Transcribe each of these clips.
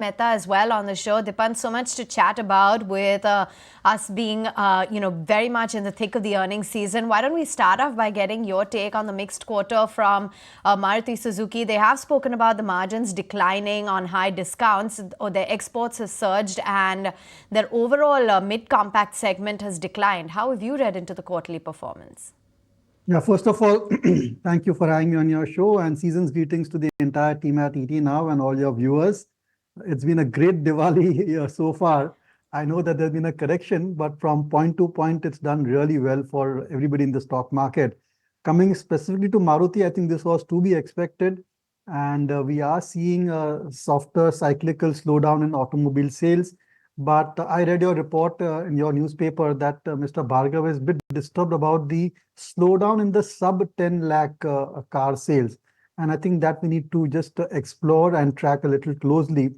Mehta as well on the show. Dipan, so much to chat about with us being, very much in the thick of the earnings season. Why don't we start off by getting your take on the mixed quarter from Maruti Suzuki? They have spoken about the margins declining on high discounts, or their exports has surged, and their overall mid-compact segment has declined. How have you read into the quarterly performance? Yeah, first of all, thank you for having me on your show, and season's greetings to the entire team at ET Now and all your viewers. It's been a great Diwali year so far. I know that there's been a correction, but from point to point, it's done really well for everybody in the stock market. Coming specifically to Maruti, I think this was to be expected, and we are seeing a softer cyclical slowdown in automobile sales. But I read your report in your newspaper that Mr. Bhargav is a bit disturbed about the slowdown in the sub 10 lakh car sales. And I think that we need to just explore and track a little closely,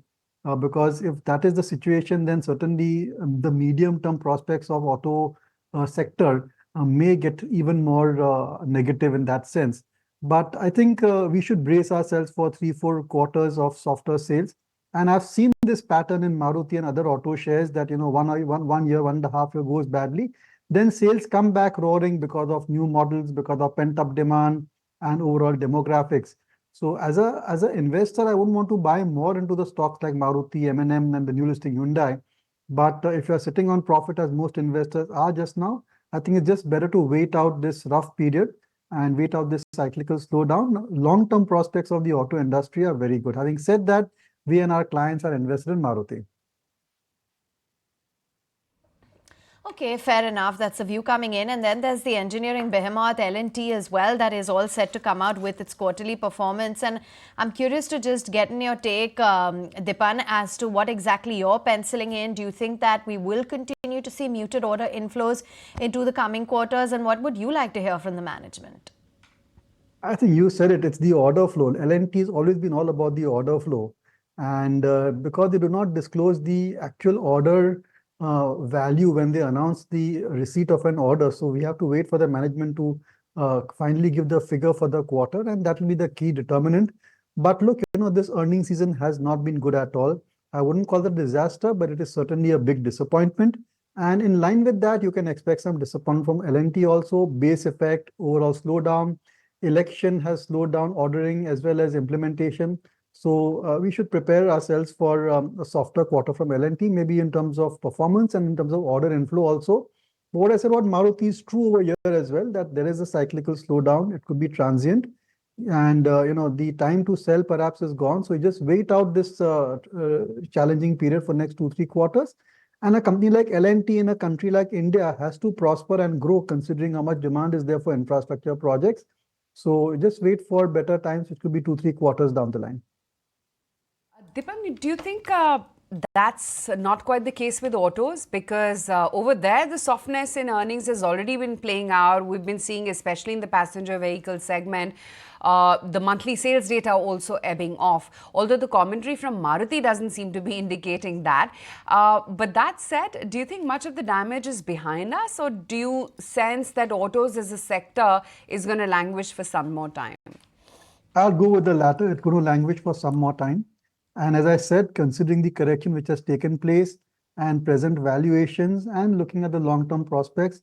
because if that is the situation, then certainly the medium-term prospects of auto sector may get even more negative in that sense. But I think we should brace ourselves for 3-4 quarters of softer sales. And I've seen this pattern in Maruti and other auto shares that, one year, 1.5 years goes badly. Then sales come back roaring because of new models, because of pent-up demand and overall demographics. So as an investor, I wouldn't want to buy more into the stocks like Maruti, M&M, and the new listing Hyundai. But if you're sitting on profit, as most investors are just now, I think it's just better to wait out this rough period and wait out this cyclical slowdown. Long-term prospects of the auto industry are very good. Having said that, we and our clients are invested in Maruti. Okay, fair enough. That's a view coming in. And then there's the engineering behemoth L&T as well, that is all set to come out with its quarterly performance. And I'm curious to just get in your take, Dipan, as to what exactly you're penciling in. Do you think that we will continue to see muted order inflows into the coming quarters? And what would you like to hear from the management? I think you said it. It's the order flow. L&T has always been all about the order flow. And because they do not disclose the actual order value when they announce the receipt of an order. So we have to wait for the management to finally give the figure for the quarter, and that will be the key determinant. But look, this earnings season has not been good at all. I wouldn't call it a disaster, but it is certainly a big disappointment. And in line with that, you can expect some disappointment from L&T also. Base effect, overall slowdown. Election has slowed down ordering as well as implementation. So we should prepare ourselves for a softer quarter from L&T, maybe in terms of performance and in terms of order inflow also. But what I said about Maruti is true over here as well, that there is a cyclical slowdown. It could be transient. And, the time to sell perhaps is gone. So you just wait out this challenging period for next 2-3 quarters. And a company like L&T in a country like India has to prosper and grow, considering how much demand is there for infrastructure projects. So just wait for better times, which could be 2-3 quarters down the line. Dipan, do you think that's not quite the case with autos? Because over there, the softness in earnings has already been playing out. We've been seeing, especially in the passenger vehicle segment, the monthly sales data also ebbing off. Although the commentary from Maruti doesn't seem to be indicating that. But that said, do you think much of the damage is behind us? Or do you sense that autos as a sector is going to languish for some more time? I'll go with the latter. It's going to languish for some more time. And as I said, considering the correction which has taken place and present valuations and looking at the long-term prospects,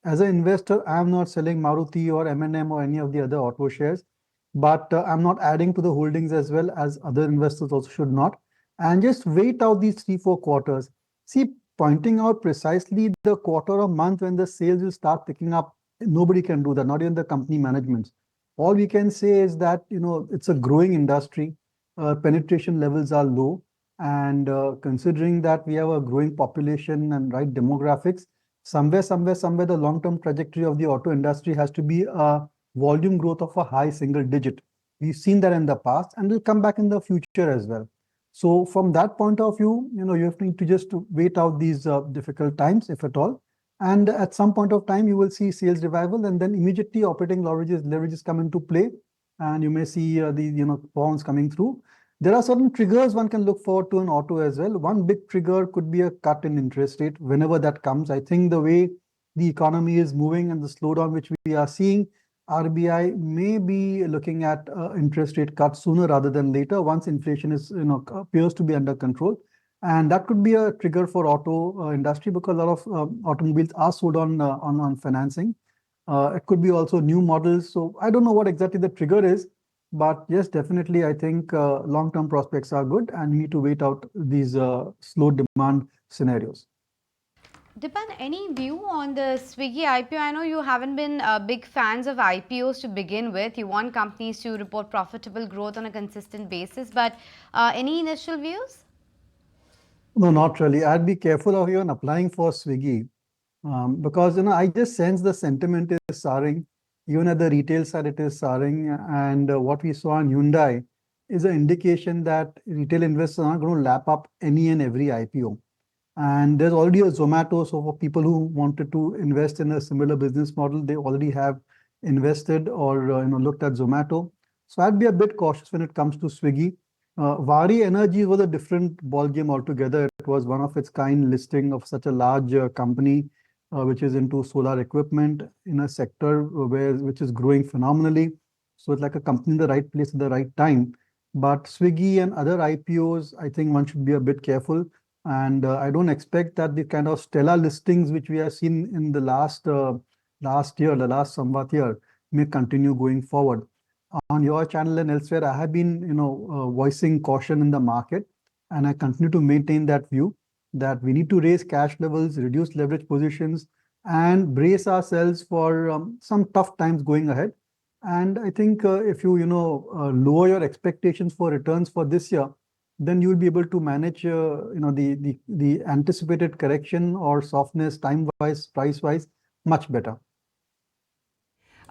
as an investor, I'm not selling Maruti or M&M or any of the other auto shares, but I'm not adding to the holdings as well as other investors also should not. And just wait out these 3-4 quarters. See, pointing out precisely the quarter or month when the sales will start picking up, nobody can do that, not even the company management. All we can say is that, it's a growing industry. Penetration levels are low, and considering that we have a growing population and right demographics, somewhere the long-term trajectory of the auto industry has to be a volume growth of a high single digit. We've seen that in the past, and will come back in the future as well. So from that point of view, you need to just wait out these difficult times, if at all. And at some point of time, you will see sales revival, and then immediately operating leverages come into play. And you may see the bonds coming through. There are certain triggers one can look forward to in auto as well. One big trigger could be a cut in interest rate whenever that comes. I think the way the economy is moving and the slowdown which we are seeing, RBI may be looking at interest rate cuts sooner rather than later once inflation is, appears to be under control. And that could be a trigger for auto industry because a lot of automobiles are sold on financing. It could be also new models. So I don't know what exactly the trigger is, but yes, definitely, I think long-term prospects are good and we need to wait out these slow demand scenarios. Dipan, any view on the Swiggy IPO? I know you haven't been big fans of IPOs to begin with. You want companies to report profitable growth on a consistent basis, but any initial views? No, not really. I'd be careful of even applying for Swiggy because I just sense the sentiment is soaring. Even at the retail side, it is soaring. And what we saw in Hyundai is an indication that retail investors are not going to lap up any and every IPO. And there's already a Zomato. So for people who wanted to invest in a similar business model, they already have invested or looked at Zomato. So I'd be a bit cautious when it comes to Swiggy. Vari Energy was a different ballgame altogether. It was one of its kind listing of such a large company, which is into solar equipment in a sector which is growing phenomenally. So it's like a company in the right place at the right time. But Swiggy and other IPOs, I think one should be a bit careful. And I don't expect that the kind of stellar listings which we have seen in the last year, the last Samvat year, may continue going forward. On your channel and elsewhere, I have been, voicing caution in the market, and I continue to maintain that view that we need to raise cash levels, reduce leverage positions, and brace ourselves for some tough times going ahead. And I think if you, lower your expectations for returns for this year, then you will be able to manage, the anticipated correction or softness time-wise, price-wise, much better.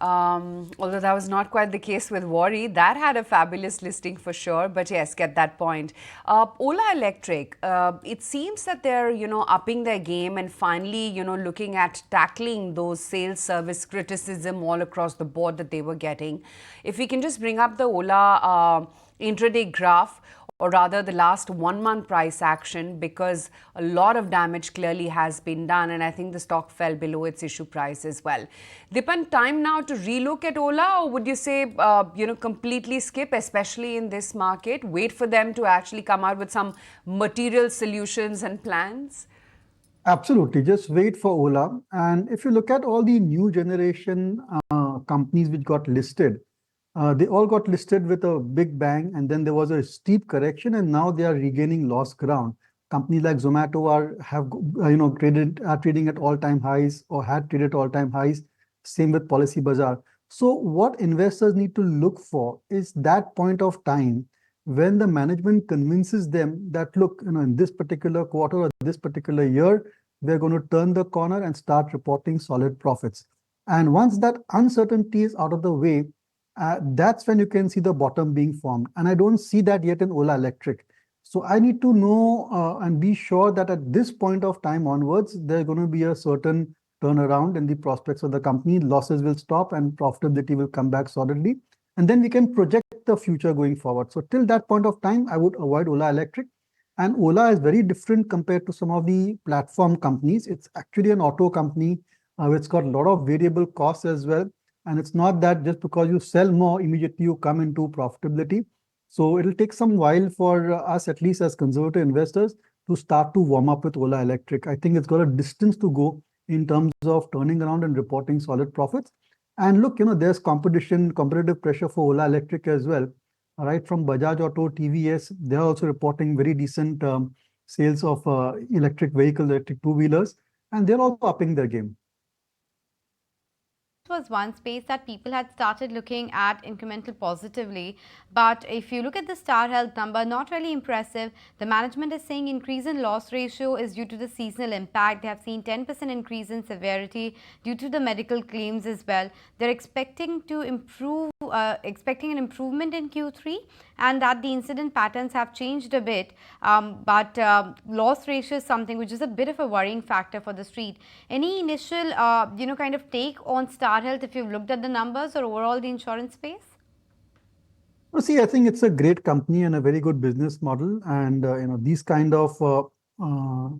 Although that was not quite the case with Worry, that had a fabulous listing for sure. But yes, get that point. Ola Electric, it seems that they're upping their game and finally looking at tackling those sales service criticism all across the board that they were getting. If we can just bring up the Ola intraday graph, or rather the last 1 month price action, because a lot of damage clearly has been done, and I think the stock fell below its issue price as well. Dipan, time now to relook at Ola, or would you say, completely skip, especially in this market, wait for them to actually come out with some material solutions and plans? Absolutely. Just wait for Ola. And if you look at all the new generation companies which got listed, they all got listed with a big bang, and then there was a steep correction, and now they are regaining lost ground. Companies like Zomato are trading at all-time highs or had traded all-time highs. Same with Policy Bazaar. So what investors need to look for is that point of time when the management convinces them that, look, in this particular quarter or this particular year, we're going to turn the corner and start reporting solid profits. And once that uncertainty is out of the way, that's when you can see the bottom being formed. And I don't see that yet in Ola Electric. So I need to know and be sure that at this point of time onwards, there's going to be a certain turnaround in the prospects of the company. Losses will stop and profitability will come back solidly. And then we can project the future going forward. So till that point of time, I would avoid Ola Electric. And Ola is very different compared to some of the platform companies. It's actually an auto company which got a lot of variable costs as well. And it's not that just because you sell more, immediately you come into profitability. So it'll take some while for us, at least as conservative investors, to start to warm up with Ola Electric. I think it's got a distance to go in terms of turning around and reporting solid profits. And look, there's competitive pressure for Ola Electric as well. Right from Bajaj Auto, TVS, they're also reporting very decent sales of electric vehicles, electric two-wheelers, and they're also upping their game. Was one space that people had started looking at incremental positively. But if you look at the Star Health number, not really impressive. The management is saying increase in loss ratio is due to the seasonal impact. They have seen 10% increase in severity due to the medical claims as well. They're expecting to improve, expecting an improvement in Q3, and that the incident patterns have changed a bit. But loss ratio is something which is a bit of a worrying factor for the street. Any initial, kind of take on Star Health if you've looked at the numbers or overall the insurance space? Well, see, I think it's a great company and a very good business model. And, these kind of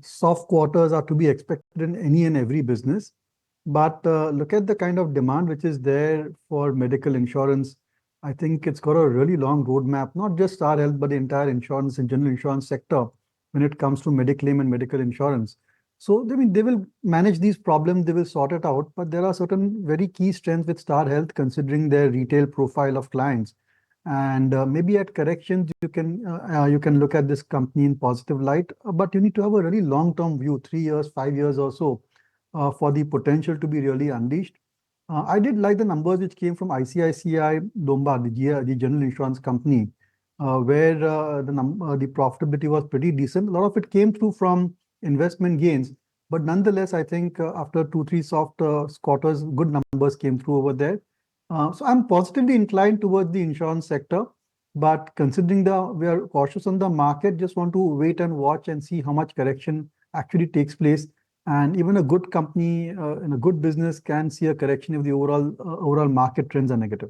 soft quarters are to be expected in any and every business. But look at the kind of demand which is there for medical insurance. I think it's got a really long roadmap, not just Star Health, but the entire insurance and general insurance sector when it comes to mediclaim and medical insurance. So, I mean, they will manage these problems, they will sort it out, but there are certain very key strengths with Star Health considering their retail profile of clients. And maybe at corrections, you can look at this company in positive light, but you need to have a really long-term view, 3 years, 5 years or so, for the potential to be really unleashed. I did like the numbers which came from ICICI Lombard, the general insurance company, where the profitability was pretty decent. A lot of it came through from investment gains, but nonetheless, I think after 2, 3 soft quarters, good numbers came through over there. So I'm positively inclined towards the insurance sector, but considering we are cautious on the market, just want to wait and watch and see how much correction actually takes place. And even a good company in a good business can see a correction if the overall market trends are negative.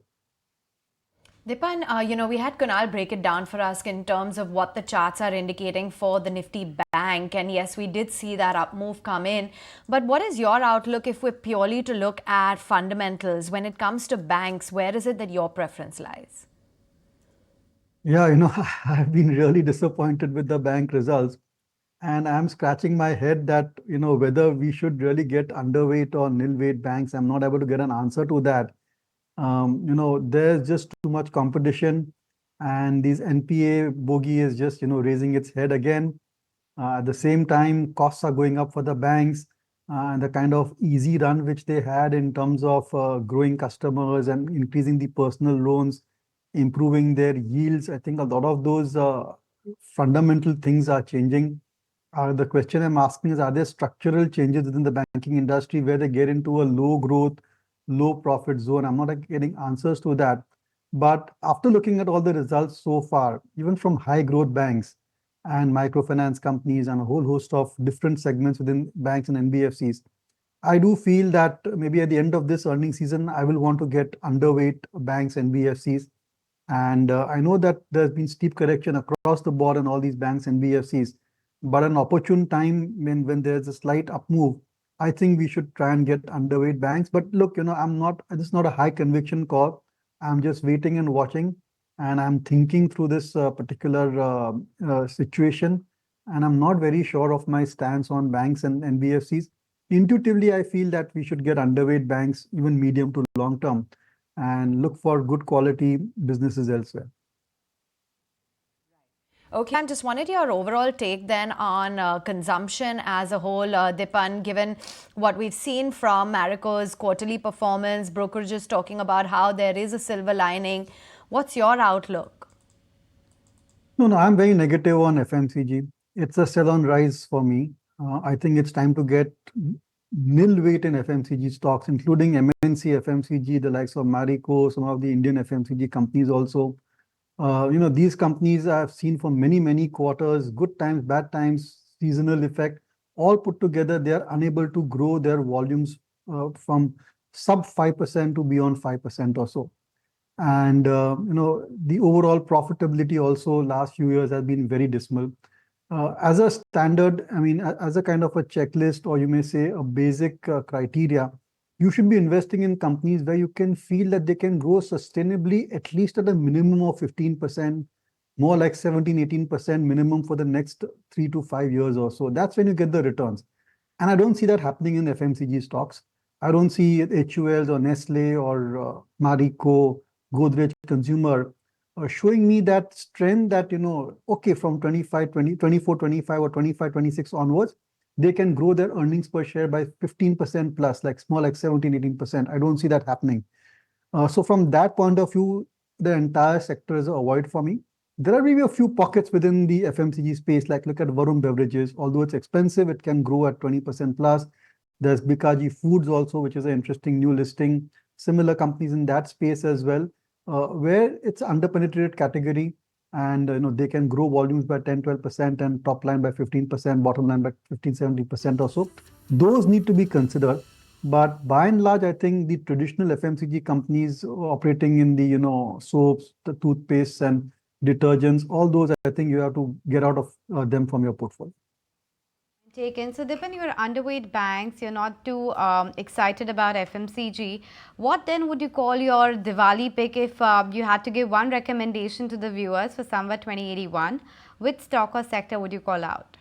Dipan, we had Kunal break it down for us in terms of what the charts are indicating for the Nifty Bank. And yes, we did see that up move come in. But what is your outlook if we're purely to look at fundamentals? When it comes to banks, where is it that your preference lies? Yeah, I've been really disappointed with the bank results. And I'm scratching my head that, whether we should really get underweight or nil weight banks. I'm not able to get an answer to that. There's just too much competition, and these NPA bogey is just, raising its head again. At the same time, costs are going up for the banks, and the kind of easy run which they had in terms of growing customers and increasing the personal loans, improving their yields. I think a lot of those fundamental things are changing. The question I'm asking is, are there structural changes within the banking industry where they get into a low growth, low profit zone? I'm not getting answers to that. But after looking at all the results so far, even from high growth banks and microfinance companies and a whole host of different segments within banks and NBFCs, I do feel that maybe at the end of this earnings season, I will want to get underweight banks and NBFCs. And I know that there's been steep correction across the board in all these banks and NBFCs, but an opportune time when there's a slight up move, I think we should try and get underweight banks. But look, this is not a high conviction call. I'm just waiting and watching, and I'm thinking through this particular situation. And I'm not very sure of my stance on banks and NBFCs. Intuitively, I feel that we should get underweight banks, even medium to long term, and look for good quality businesses elsewhere. Okay, I just wanted your overall take then on consumption as a whole, Dipan, given what we've seen from Marico's quarterly performance, brokerages talking about how there is a silver lining. What's your outlook? No, I'm very negative on FMCG. It's a sell on rise for me. I think it's time to get nil weight in FMCG stocks, including MNC FMCG, the likes of Marico, some of the Indian FMCG companies also. These companies I've seen for many, many quarters, good times, bad times, seasonal effect, all put together, they are unable to grow their volumes from sub 5% to beyond 5% or so. And, the overall profitability also last few years has been very dismal. As a standard, I mean, as a kind of a checklist, or you may say a basic criteria, you should be investing in companies where you can feel that they can grow sustainably, at least at a minimum of 15%, more like 17, 18% minimum for the next 3 to 5 years or so. That's when you get the returns. And I don't see that happening in FMCG stocks. I don't see HULs or Nestle or Marico, Godrej Consumer showing me that trend that, okay, from 25, 20, 24, 25 or 25, 26 onwards, they can grow their earnings per share by 15% plus, like small, like 17, 18%. I don't see that happening. So from that point of view, the entire sector is a avoid for me. There are maybe a few pockets within the FMCG space, like look at Varun Beverages. Although it's expensive, it can grow at 20% plus. There's Bikaji Foods also, which is an interesting new listing. Similar companies in that space as well, where it's underpenetrated category, and they can grow volumes by 10-12% and top line by 15%, bottom line by 15-17% or so. Those need to be considered. But by and large, I think the traditional FMCG companies operating in the soaps, the toothpaste and detergents, all those, I think you have to get out of them from your portfolio. Taken. So, Dipan, you're underweight banks, you're not too excited about FMCG. What then would you call your Diwali pick if you had to give one recommendation to the viewers for Samvat 2081? Which stock or sector would you call out?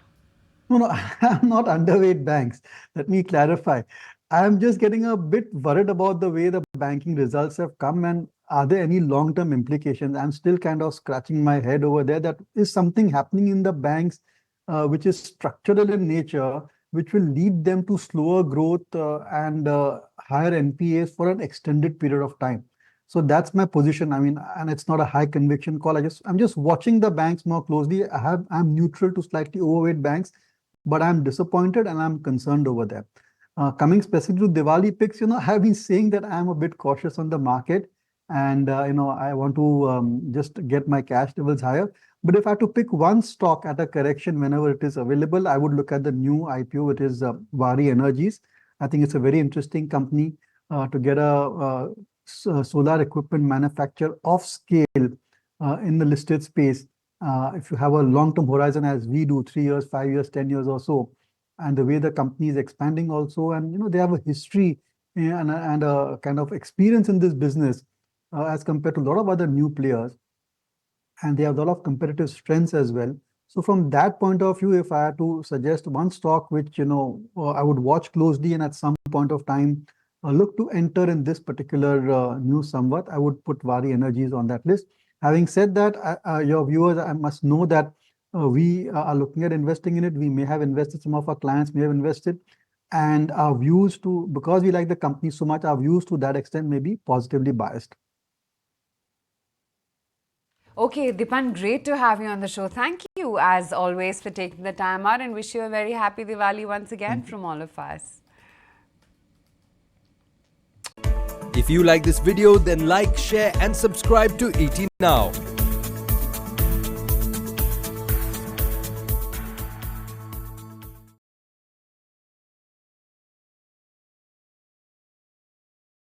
No, no, I'm not underweight banks. Let me clarify. I'm just getting a bit worried about the way the banking results have come, and are there any long-term implications? I'm still kind of scratching my head over there. That is something happening in the banks, which is structural in nature, which will lead them to slower growth and higher NPAs for an extended period of time. So that's my position. I mean, and it's not a high conviction call. I'm just watching the banks more closely. I'm neutral to slightly overweight banks, but I'm disappointed and I'm concerned over that. Coming specifically to Diwali picks, I've been saying that I'm a bit cautious on the market, and I want to just get my cash levels higher. But if I had to pick one stock at a correction whenever it is available, I would look at the new IPO, which is Vari Energies. I think it's a very interesting company to get a solar equipment manufacturer of scale in the listed space. If you have a long-term horizon as we do, 3 years, 5 years, 10 years or so, and the way the company is expanding also, and they have a history and a kind of experience in this business as compared to a lot of other new players, and they have a lot of competitive strengths as well. So from that point of view, if I had to suggest one stock which I would watch closely and at some point of time look to enter in this particular new Samvat, I would put Vari Energies on that list. Having said that, your viewers, I must know that we are looking at investing in it. We may have invested, some of our clients may have invested, and our views to, because we like the company so much, our views to that extent may be positively biased. Okay, Dipan, great to have you on the show. Thank you, as always, for taking the time out, and wish you a very happy Diwali once again from all of us. If you like this video, then like, share and subscribe to ET Now.